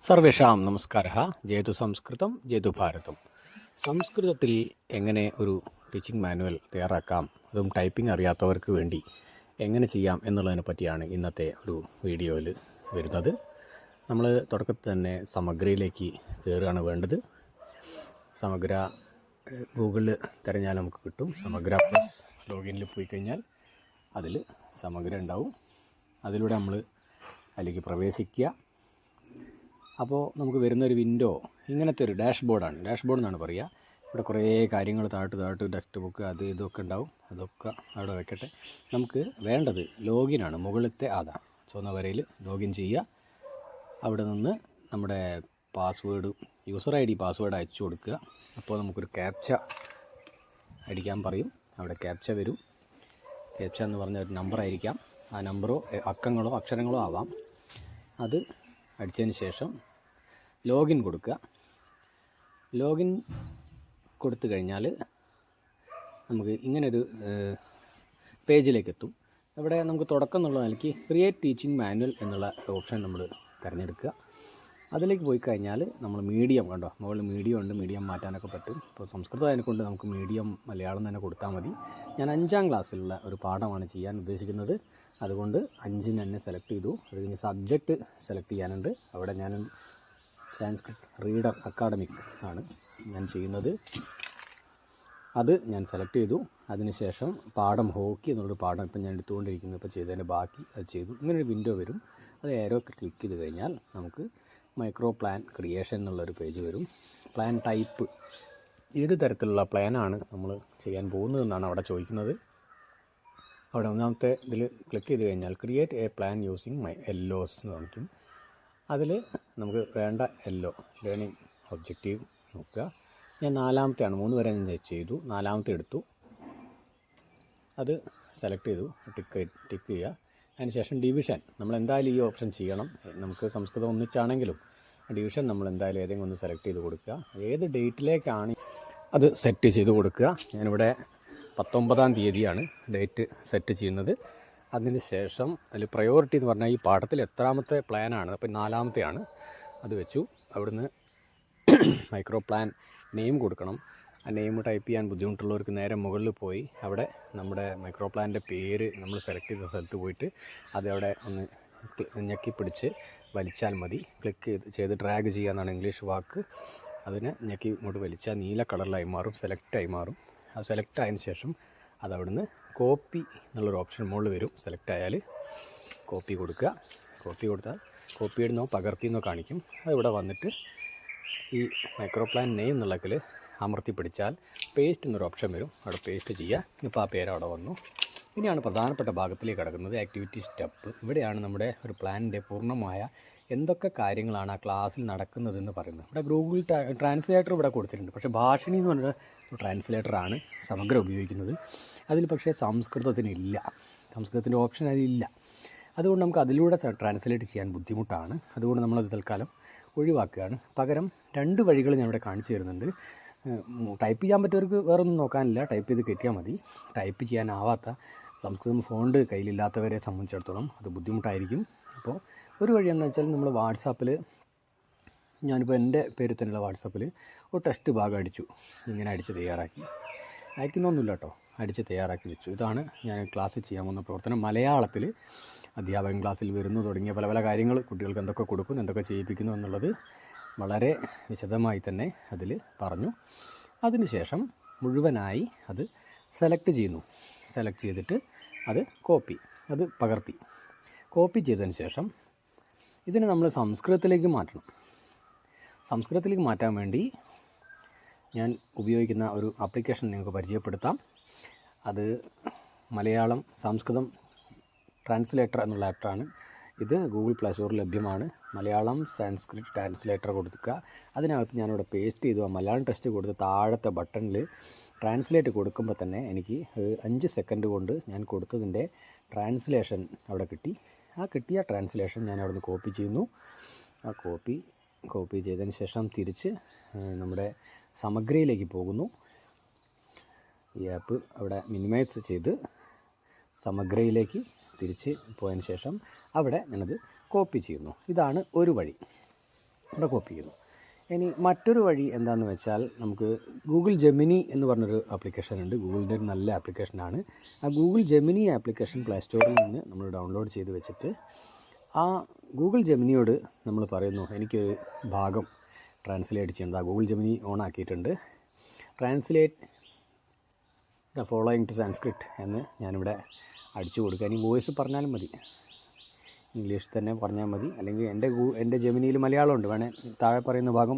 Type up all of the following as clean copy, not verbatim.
സർവേഷാം നമസ്കാരः. ജയതു സംസ്കൃതം ജയതു ഭാരതം. സംസ്കൃതത്തിൽ എങ്ങനെ ഒരു ടീച്ചിങ് മാനുവൽ തയ്യാറാക്കാം, അതും ടൈപ്പിംഗ് അറിയാത്തവർക്ക് വേണ്ടി എങ്ങനെ ചെയ്യാം എന്നുള്ളതിനെ പറ്റിയാണ് ഇന്നത്തെ ഒരു വീഡിയോയിൽ വരുന്നത്. നമ്മൾ തുടക്കത്തിൽ തന്നെ സമഗ്രയിലേക്ക് കയറുകയാണ് വേണ്ടത്. സമഗ്ര ഗൂഗിളിൽ തിരഞ്ഞാൽ നമുക്ക് കിട്ടും. സമഗ്ര പ്ലസ് ലോഗിനിൽ പോയി കഴിഞ്ഞാൽ അതിൽ സമഗ്ര ഉണ്ടാവും. അതിലൂടെ നമ്മൾ അതിലേക്ക് പ്രവേശിക്കുക. അപ്പോൾ നമുക്ക് വരുന്നൊരു വിൻഡോ ഇങ്ങനത്തെ ഒരു ഡാഷ്ബോർഡാണ്. ഡാഷ്ബോർഡ് എന്നാണ് പറയുക. ഇവിടെ കുറേ കാര്യങ്ങൾ താഴോട്ട് ടെക്സ്റ്റ് ബുക്ക് അത് ഇതൊക്കെ ഉണ്ടാവും. അതൊക്കെ അവിടെ വെക്കട്ടെ. നമുക്ക് വേണ്ടത് ലോഗിനാണ്. മുകളിലത്തെ ചുവന്ന വരയിൽ ലോഗിൻ ചെയ്യുക. അവിടെ നിന്ന് നമ്മുടെ പാസ്വേഡ്, യൂസർ ID പാസ്വേഡ് അയച്ചു കൊടുക്കുക. അപ്പോൾ നമുക്കൊരു ക്യാപ്ച അടിക്കാൻ പറയും. അവിടെ ക്യാപ്ച വരും. ക്യാപ്ച എന്ന് പറഞ്ഞ ഒരു നമ്പറായിരിക്കാം. ആ നമ്പറോ അക്കങ്ങളോ അക്ഷരങ്ങളോ ആവാം. അത് അടിച്ചതിന് ശേഷം ലോഗിൻ കൊടുക്കുക. ലോഗിൻ കൊടുത്തു കഴിഞ്ഞാൽ നമുക്ക് ഇങ്ങനൊരു പേജിലേക്ക് എത്തും. ഇവിടെ നമുക്ക് തുടക്കം എന്നുള്ള നിലയ്ക്ക് ക്രിയേറ്റ് ടീച്ചിങ് മാനുവൽ എന്നുള്ള ഓപ്ഷൻ നമ്മൾ തിരഞ്ഞെടുക്കുക. അതിലേക്ക് പോയി കഴിഞ്ഞാൽ നമ്മൾ മീഡിയം കണ്ടോ, മുകളിൽ മീഡിയം ഉണ്ട്. മീഡിയം മാറ്റാനൊക്കെ പറ്റും. ഇപ്പോൾ സംസ്കൃതം അതിനെക്കൊണ്ട് നമുക്ക് മീഡിയം മലയാളം തന്നെ കൊടുത്താൽ മതി. ഞാൻ 5ാം ക്ലാസ്സിലുള്ള ഒരു പാഠമാണ് ചെയ്യാൻ ഉദ്ദേശിക്കുന്നത്. അതുകൊണ്ട് 5 തന്നെ സെലക്ട് ചെയ്തു. അത് കഴിഞ്ഞ് സബ്ജക്റ്റ് സെലക്ട് ചെയ്യാനുണ്ട്. അവിടെ ഞാൻ സാൻസ്ക്രിറ്റ് റീഡർ അക്കാഡമിക് ആണ് ഞാൻ ചെയ്യുന്നത്. അത് ഞാൻ സെലക്ട് ചെയ്തു. അതിനുശേഷം പാഠം ഹോക്കി എന്നുള്ളൊരു പാഠം ഇപ്പം ഞാൻ എടുത്തുകൊണ്ടിരിക്കുന്നത്. ഇപ്പോൾ ചെയ്തതിൻ്റെ ബാക്കി അത് ചെയ്തു. ഇങ്ങനൊരു വിൻഡോ വരും. അത് ഏരോ ക്ലിക്ക് ചെയ്ത് കഴിഞ്ഞാൽ നമുക്ക് മൈക്രോ പ്ലാൻ ക്രിയേഷൻ എന്നുള്ളൊരു പേജ് വരും. പ്ലാൻ ടൈപ്പ് ഏത് തരത്തിലുള്ള പ്ലാനാണ് നമ്മൾ ചെയ്യാൻ പോകുന്നതെന്നാണ് അവിടെ ചോദിക്കുന്നത്. അവിടെ ഒന്നാമത്തെ ഇതിൽ ക്ലിക്ക് ചെയ്ത് കഴിഞ്ഞാൽ create a plan using my എല്ലോസ് എന്ന് കാണിക്കും. അതിൽ നമുക്ക് വേണ്ട ലേണിംഗ് ഒബ്ജക്റ്റീവ് നോക്കുക. ഞാൻ 4ാമത്തെയാണ്. 3 വരെ ഞാൻ ചെയ്തു. 4ാമത്തെ എടുത്തു. അത് സെലക്ട് ചെയ്തു. ടിക്ക് ചെയ്യുക. അതിനുശേഷം ഡിവിഷൻ നമ്മൾ എന്തായാലും ഈ ഓപ്ഷൻ ചെയ്യണം. നമുക്ക് സംസ്കൃതം ഒന്നിച്ചാണെങ്കിലും ഡിവിഷൻ നമ്മൾ എന്തായാലും ഏതെങ്കിലും ഒന്ന് സെലക്ട് ചെയ്ത് കൊടുക്കുക. ഏത് ഡേറ്റിലേക്കാണ് അത് സെറ്റ് ചെയ്ത് കൊടുക്കുക. ഞാനിവിടെ 19ാം തീയതിയാണ് ഡേറ്റ് സെറ്റ് ചെയ്യുന്നത്. അതിന് ശേഷം അതിൽ പ്രയോറിറ്റി എന്ന് പറഞ്ഞാൽ ഈ പാഠത്തിൽ എത്രാമത്തെ പ്ലാനാണ്. അപ്പോൾ 4ാമത്തെയാണ്. അത് വെച്ചു. അവിടുന്ന് മൈക്രോ പ്ലാൻ നെയിം കൊടുക്കണം. ആ നെയിം ടൈപ്പ് ചെയ്യാൻ ബുദ്ധിമുട്ടുള്ളവർക്ക് നേരെ മുകളിൽ പോയി അവിടെ നമ്മുടെ മൈക്രോ പ്ലാനിൻ്റെ പേര് നമ്മൾ സെലക്ട് ചെയ്ത സ്ഥലത്ത് പോയിട്ട് അതവിടെ ഒന്ന് ഞെക്കി പിടിച്ച് വലിച്ചാൽ മതി. ക്ലിക്ക് ചെയ്ത് ഡ്രാഗ് ചെയ്യുക എന്നാണ് ഇംഗ്ലീഷ് വാക്ക്. അതിനെ ഞെക്കി ഇങ്ങോട്ട് വലിച്ചാൽ നീല കളറിലായി മാറും, സെലക്റ്റായി മാറും. അത് സെലക്ട് ആയതിനു ശേഷം അതവിടുന്ന് കോപ്പി എന്നുള്ളൊരു ഓപ്ഷൻ മുകളിൽ വരും. സെലക്ട് ആയാൽ കോപ്പി കൊടുക്കുക. കോപ്പി കൊടുത്താൽ കോപ്പി ഇടുന്നോ പകർത്തിയെന്നോ കാണിക്കും. അതിവിടെ വന്നിട്ട് ഈ മൈക്രോ പ്ലാൻ നെയിം എന്നുള്ളതിൽ അമർത്തി പിടിച്ചാൽ പേസ്റ്റ് എന്നൊരു ഓപ്ഷൻ വരും. അവിടെ പേസ്റ്റ് ചെയ്യുക. ഇപ്പോൾ ആ പേര് അവിടെ വന്നു. ഇനിയാണ് പ്രധാനപ്പെട്ട ഭാഗത്തിലേക്ക് കിടക്കുന്നത്, ആക്ടിവിറ്റി സ്റ്റെപ്പ്. ഇവിടെയാണ് നമ്മുടെ ഒരു പ്ലാനിൻ്റെ പൂർണ്ണമായ എന്തൊക്കെ കാര്യങ്ങളാണ് ആ ക്ലാസ്സിൽ നടക്കുന്നതെന്ന് പറയുന്നത്. ഇവിടെ ഗൂഗിൾ ട്രാൻസ്ലേറ്റർ ഇവിടെ കൊടുത്തിട്ടുണ്ട്. പക്ഷേ ഭാഷിണി എന്ന് പറഞ്ഞ ട്രാൻസ്ലേറ്ററാണ് സമഗ്ര ഉപയോഗിക്കുന്നത്. അതിൽ പക്ഷേ സംസ്കൃതത്തിനില്ല. സംസ്കൃതത്തിൻ്റെ ഓപ്ഷൻ അതിലില്ല. അതുകൊണ്ട് നമുക്ക് അതിലൂടെ ട്രാൻസ്ലേറ്റ് ചെയ്യാൻ ബുദ്ധിമുട്ടാണ്. അതുകൊണ്ട് നമ്മളത് തൽക്കാലം ഒഴിവാക്കുകയാണ്. പകരം 2 വഴികൾ ഞാൻ ഇവിടെ കാണിച്ചു തരുന്നുണ്ട്. ടൈപ്പ് ചെയ്യാൻ പറ്റിയവർക്ക് വേറൊന്നും നോക്കാനില്ല. ടൈപ്പ് ചെയ്ത് കയറ്റിയാൽ മതി. ടൈപ്പ് ചെയ്യാനാവാത്ത സംസ്കൃതം ഫോണ്ട് കയ്യിലില്ലാത്തവരെ സംബന്ധിച്ചിടത്തോളം അത് ബുദ്ധിമുട്ടായിരിക്കും. അപ്പോൾ ഒരു വഴി എന്താണെന്ന് വെച്ചാൽ നമ്മൾ വാട്സാപ്പിൽ, ഞാനിപ്പോൾ എൻ്റെ പേരിൽ തന്നെയുള്ള വാട്സാപ്പിൽ ഒരു ടെക്സ്റ്റ് ഭാഗം അടിച്ചു. ഇങ്ങനെ അടിച്ച് തയ്യാറാക്കി, അയക്കുന്നൊന്നുമില്ല കേട്ടോ, അടിച്ച് തയ്യാറാക്കി വെച്ചു. ഇതാണ് ഞാൻ ക്ലാസ്സിൽ ചെയ്യാൻ പോകുന്ന പ്രവർത്തനം. മലയാളത്തിൽ അധ്യാപകൻ ക്ലാസ്സിൽ വരുന്നു തുടങ്ങിയ പല പല കാര്യങ്ങൾ, കുട്ടികൾക്ക് എന്തൊക്കെ കൊടുക്കുന്നു, എന്തൊക്കെ ചെയ്യിപ്പിക്കുന്നു എന്നുള്ളത് വളരെ വിശദമായി തന്നെ അതിൽ പറഞ്ഞു. അതിനുശേഷം മുഴുവനായി അത് സെലക്ട് ചെയ്യുന്നു. സെലക്ട് ചെയ്തിട്ട് അത് പകർത്തി കോപ്പി ചെയ്തതിന് ശേഷം ഇതിനെ നമ്മൾ സംസ്കൃതത്തിലേക്ക് മാറ്റണം. സംസ്കൃതത്തിലേക്ക് മാറ്റാൻ വേണ്ടി ഞാൻ ഉപയോഗിക്കുന്ന ഒരു ആപ്ലിക്കേഷൻ നിങ്ങൾക്ക് പരിചയപ്പെടുത്താം. അത് മലയാളം സംസ്കൃതം ട്രാൻസ്ലേറ്റർ എന്നുള്ള ആപ്പാണ്. ഇത് ഗൂഗിൾ പ്ലേ സ്റ്റോറിൽ ലഭ്യമാണ്. മലയാളം സാൻസ്ക്രിറ്റ് ട്രാൻസ്ലേറ്റർ കൊടുക്കുക. അതിനകത്ത് ഞാനിവിടെ പേസ്റ്റ് ചെയ്തു. ആ മലയാളം ടെക്സ്റ്റ് കൊടുത്ത് താഴത്തെ ബട്ടണിൽ ട്രാൻസ്ലേറ്റ് കൊടുക്കുമ്പോൾ തന്നെ എനിക്ക് 5 സെക്കൻഡ് കൊണ്ട് ഞാൻ കൊടുത്തതിൻ്റെ ട്രാൻസ്ലേഷൻ അവിടെ കിട്ടി. ആ കിട്ടിയ ട്രാൻസ്ലേഷൻ ഞാൻ അവിടെ നിന്ന് കോപ്പി ചെയ്യുന്നു. ആ കോപ്പി ചെയ്തതിന് ശേഷം തിരിച്ച് നമ്മുടെ സമഗ്രയിലേക്ക് പോകുന്നു. ഈ ആപ്പ് അവിടെ മിനിമൈസ് ചെയ്ത് സമഗ്രയിലേക്ക് തിരിച്ച് പോയതിന് ശേഷം അവിടെ ഞാനത് കോപ്പി ചെയ്യുന്നു. ഇതാണ് ഒരു വഴി. ഇവിടെ കോപ്പി ചെയ്യുന്നു. ഇനി മറ്റൊരു വഴി എന്താണെന്ന് വെച്ചാൽ നമുക്ക് ഗൂഗിൾ ജെമിനി എന്ന് പറഞ്ഞൊരു ആപ്ലിക്കേഷൻ ഉണ്ട്. ഗൂഗിളിൻ്റെ ഒരു നല്ല ആപ്ലിക്കേഷനാണ്. ആ ഗൂഗിൾ ജെമിനി ആപ്ലിക്കേഷൻ പ്ലേ സ്റ്റോറിൽ നിന്ന് നമ്മൾ ഡൗൺലോഡ് ചെയ്ത് വെച്ചിട്ട് ആ ഗൂഗിൾ ജെമിനിയോട് നമ്മൾ പറയുന്നു എനിക്കൊരു ഭാഗം ട്രാൻസ്ലേറ്റ് ചെയ്യേണ്ടത്. ആ ഗൂഗിൾ ജെമിനി ഓൺ ആക്കിയിട്ടുണ്ട്. Translate the following to Sanskrit എന്ന് ഞാനിവിടെ അടിച്ചു കൊടുക്കുക. ഇനി വോയിസ് പറഞ്ഞാലും മതി, ഇംഗ്ലീഷിൽ തന്നെ പറഞ്ഞാൽ മതി. അല്ലെങ്കിൽ എൻ്റെ ജെമിനിയിൽ മലയാളമുണ്ട്, വേണേൽ താഴെ പറയുന്ന ഭാഗം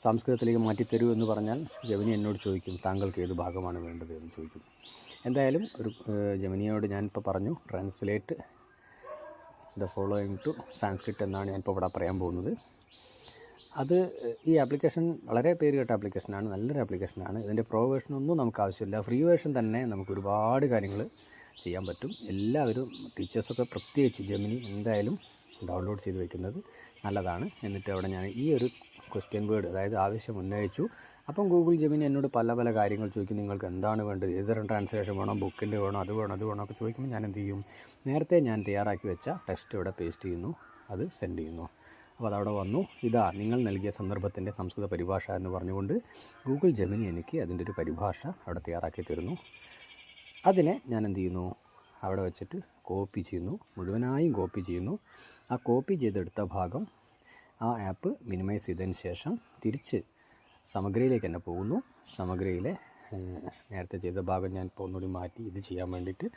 സംസ്കൃതത്തിലേക്ക് മാറ്റിത്തരൂ എന്ന് പറഞ്ഞാൽ ജെമിനി എന്നോട് ചോദിക്കും താങ്കൾക്ക് ഏത് ഭാഗമാണ് വേണ്ടത് എന്ന് ചോദിക്കും. എന്തായാലും ഒരു ജെമിനിയോട് ഞാനിപ്പോൾ പറഞ്ഞു translate the following to Sanskrit എന്നാണ് ഞാനിപ്പോൾ ഇവിടെ പറയാൻ പോകുന്നത്. അത് ഈ ആപ്ലിക്കേഷൻ വളരെ പേര് കേട്ട ആപ്ലിക്കേഷനാണ്, നല്ലൊരു ആപ്ലിക്കേഷനാണ്. ഇതിൻ്റെ പ്രോ വേർഷനൊന്നും നമുക്ക് ആവശ്യമില്ല, ഫ്രീ വേർഷൻ തന്നെ നമുക്ക് ഒരുപാട് കാര്യങ്ങൾ ചെയ്യാൻ പറ്റും. എല്ലാവരും ടീച്ചേഴ്സൊക്കെ പ്രത്യേകിച്ച് ജെമിനി എന്തായാലും ഡൗൺലോഡ് ചെയ്ത് വയ്ക്കുന്നത് നല്ലതാണ്. എന്നിട്ട് അവിടെ ഞാൻ ഈ ഒരു ക്വസ്റ്റ്യൻ വേർഡ്, അതായത് ആവശ്യം ഉന്നയിച്ചു. അപ്പം ഗൂഗിൾ ജെമിനി എന്നോട് പല പല കാര്യങ്ങൾ ചോദിക്കും. നിങ്ങൾക്ക് എന്താണ് വേണ്ടത്, ഏതൊരു ട്രാൻസ്ലേഷൻ വേണോ, ബുക്കിൻ്റെ വേണോ, അത് വേണോ ഒക്കെ ചോദിക്കുമ്പോൾ ഞാൻ എന്ത് ചെയ്യും, നേരത്തെ ഞാൻ തയ്യാറാക്കി വെച്ച ടെക്സ്റ്റ് ഇവിടെ പേസ്റ്റ് ചെയ്യുന്നു, അത് സെൻഡ് ചെയ്യുന്നു. അപ്പോൾ അതവിടെ വന്നു. ഇതാ നിങ്ങൾ നൽകിയ സന്ദർഭത്തിൻ്റെ സംസ്കൃത പരിഭാഷ എന്ന് പറഞ്ഞുകൊണ്ട് ഗൂഗിൾ ജെമിനി എനിക്ക് അതിൻ്റെ ഒരു പരിഭാഷ അവിടെ തയ്യാറാക്കി തരുന്നു. അതിനെ ഞാൻ എന്ത് ചെയ്യുന്നു, അവിടെ വെച്ചിട്ട് കോപ്പി ചെയ്യുന്നു, മുഴുവനായും കോപ്പി ചെയ്യുന്നു. ആ കോപ്പി ചെയ്തെടുത്ത ഭാഗം ആ ആപ്പ് മിനിമൈസ് ചെയ്തതിന് ശേഷം തിരിച്ച് സമഗ്രയിലേക്ക് തന്നെ പോകുന്നു. സമഗ്രയിലെ നേരത്തെ ചെയ്ത ഭാഗം ഞാൻ ഇപ്പോൾ ഒന്നുകൂടി മാറ്റി ഇത് ചെയ്യാൻ വേണ്ടിയിട്ട്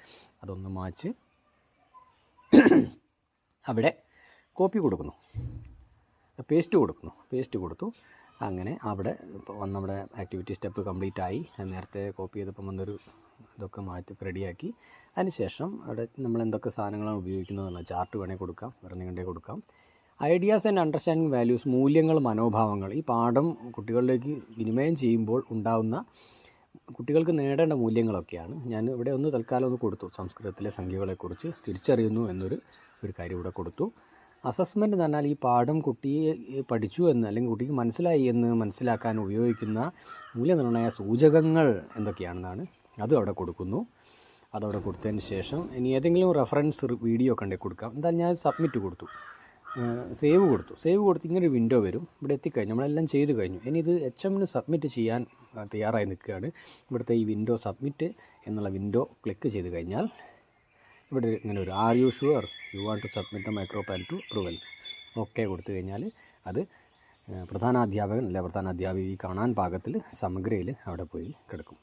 അതൊന്ന് മാച്ച് അവിടെ കോപ്പി കൊടുക്കുന്നു, പേസ്റ്റ് കൊടുത്തു. അങ്ങനെ അവിടെ നമ്മുടെ ആക്ടിവിറ്റി സ്റ്റെപ്പ് കംപ്ലീറ്റ് ആയി. നേരത്തെ കോപ്പി ചെയ്തപ്പം വന്നൊരു ഇതൊക്കെ മാറ്റി റെഡിയാക്കി. അതിനുശേഷം അവിടെ നമ്മൾ എന്തൊക്കെ സാധനങ്ങളാണ് ഉപയോഗിക്കുന്നതെന്ന് ചാർട്ട് വേണേൽ കൊടുക്കാം, വെറുതെ കൊടുക്കാം. ഐഡിയാസ് ആൻഡ് അണ്ടർസ്റ്റാൻഡിങ് വാല്യൂസ്, മൂല്യങ്ങൾ, മനോഭാവങ്ങൾ. ഈ പാഠം കുട്ടികളിലേക്ക് വിനിമയം ചെയ്യുമ്പോൾ ഉണ്ടാകുന്ന കുട്ടികൾക്ക് നേടേണ്ട മൂല്യങ്ങളൊക്കെയാണ്. ഞാൻ ഇവിടെ ഒന്ന് തൽക്കാലം ഒന്ന് കൊടുത്തു. സംസ്കൃതത്തിലെ സംഖ്യകളെക്കുറിച്ച് തിരിച്ചറിയുന്നു എന്നൊരു കാര്യം ഇവിടെ കൊടുത്തു. അസസ്മെൻറ്റ് എന്ന് പറഞ്ഞാൽ ഈ പാഠം കുട്ടിയെ പഠിച്ചു എന്ന് അല്ലെങ്കിൽ കുട്ടിക്ക് മനസ്സിലായി എന്ന് മനസ്സിലാക്കാൻ ഉപയോഗിക്കുന്ന മൂല്യനിർണ്ണയ സൂചകങ്ങൾ എന്തൊക്കെയാണെന്നാണ് അതും അവിടെ കൊടുക്കുന്നു. അതവിടെ കൊടുത്തതിന് ശേഷം ഇനി ഏതെങ്കിലും റെഫറൻസ് വീഡിയോ ഒക്കെ ഉണ്ടെങ്കിൽ കൊടുക്കാം. എന്തായാലും ഞാൻ സബ്മിറ്റ് കൊടുത്തു, സേവ് കൊടുത്തു. ഇങ്ങനൊരു വിൻഡോ വരും. ഇവിടെ എത്തിക്കഴിഞ്ഞു, നമ്മളെല്ലാം ചെയ്ത് കഴിഞ്ഞു. ഇനി ഇത് HMന് സബ്മിറ്റ് ചെയ്യാൻ തയ്യാറായി നിൽക്കുകയാണ്. ഇവിടുത്തെ ഈ വിൻഡോ സബ്മിറ്റ് എന്നുള്ള വിൻഡോ ക്ലിക്ക് ചെയ്ത് കഴിഞ്ഞാൽ ഇവിടെ ഇങ്ങനെ ഒരു are you sure you want to submit the micro plan to approval okay കൊടുത്തു കഴിഞ്ഞാൽ അത് പ്രധാനാധ്യാപകൻ അല്ലെ പ്രധാനാധ്യാപിക കാണാൻ പാകത്തിൽ സമഗ്രയിൽ അവിടെ പോയി കിടക്കും.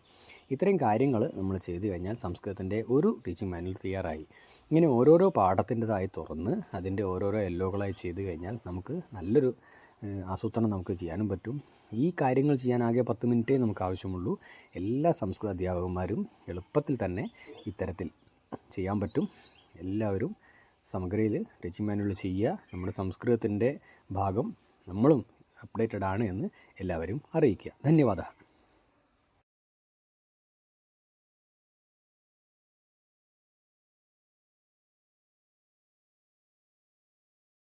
ഇത്രയും കാര്യങ്ങൾ നമ്മൾ ചെയ്തു കഴിഞ്ഞാൽ സംസ്കൃതത്തിൻ്റെ ഒരു ടീച്ചിങ് മാനുവൽ തയ്യാറായി. ഇങ്ങനെ ഓരോരോ പാഠത്തിൻ്റെതായി തുറന്ന് അതിൻ്റെ ഓരോരോ എല്ലോകളായി ചെയ്തു കഴിഞ്ഞാൽ നമുക്ക് നല്ലൊരു ആസൂത്രണം നമുക്ക് ചെയ്യാനും പറ്റും. ഈ കാര്യങ്ങൾ ചെയ്യാൻ ആകെ 10 മിനിറ്റേ നമുക്ക് ആവശ്യമുള്ളൂ. എല്ലാ സംസ്കൃത അധ്യാപകന്മാരും എളുപ്പത്തിൽ തന്നെ ഇത്തരത്തിൽ ചെയ്യാൻ പറ്റും. എല്ലാവരും സമഗ്രയിൽ ടീച്ചിങ് മാനുവൽ ചെയ്യുക. നമ്മുടെ സംസ്കൃതത്തിൻ്റെ ഭാഗം നമ്മളും അപ്ഡേറ്റഡ് ആണ് എന്ന് എല്ലാവരും അറിയിക്കുക. ധന്യവാദം.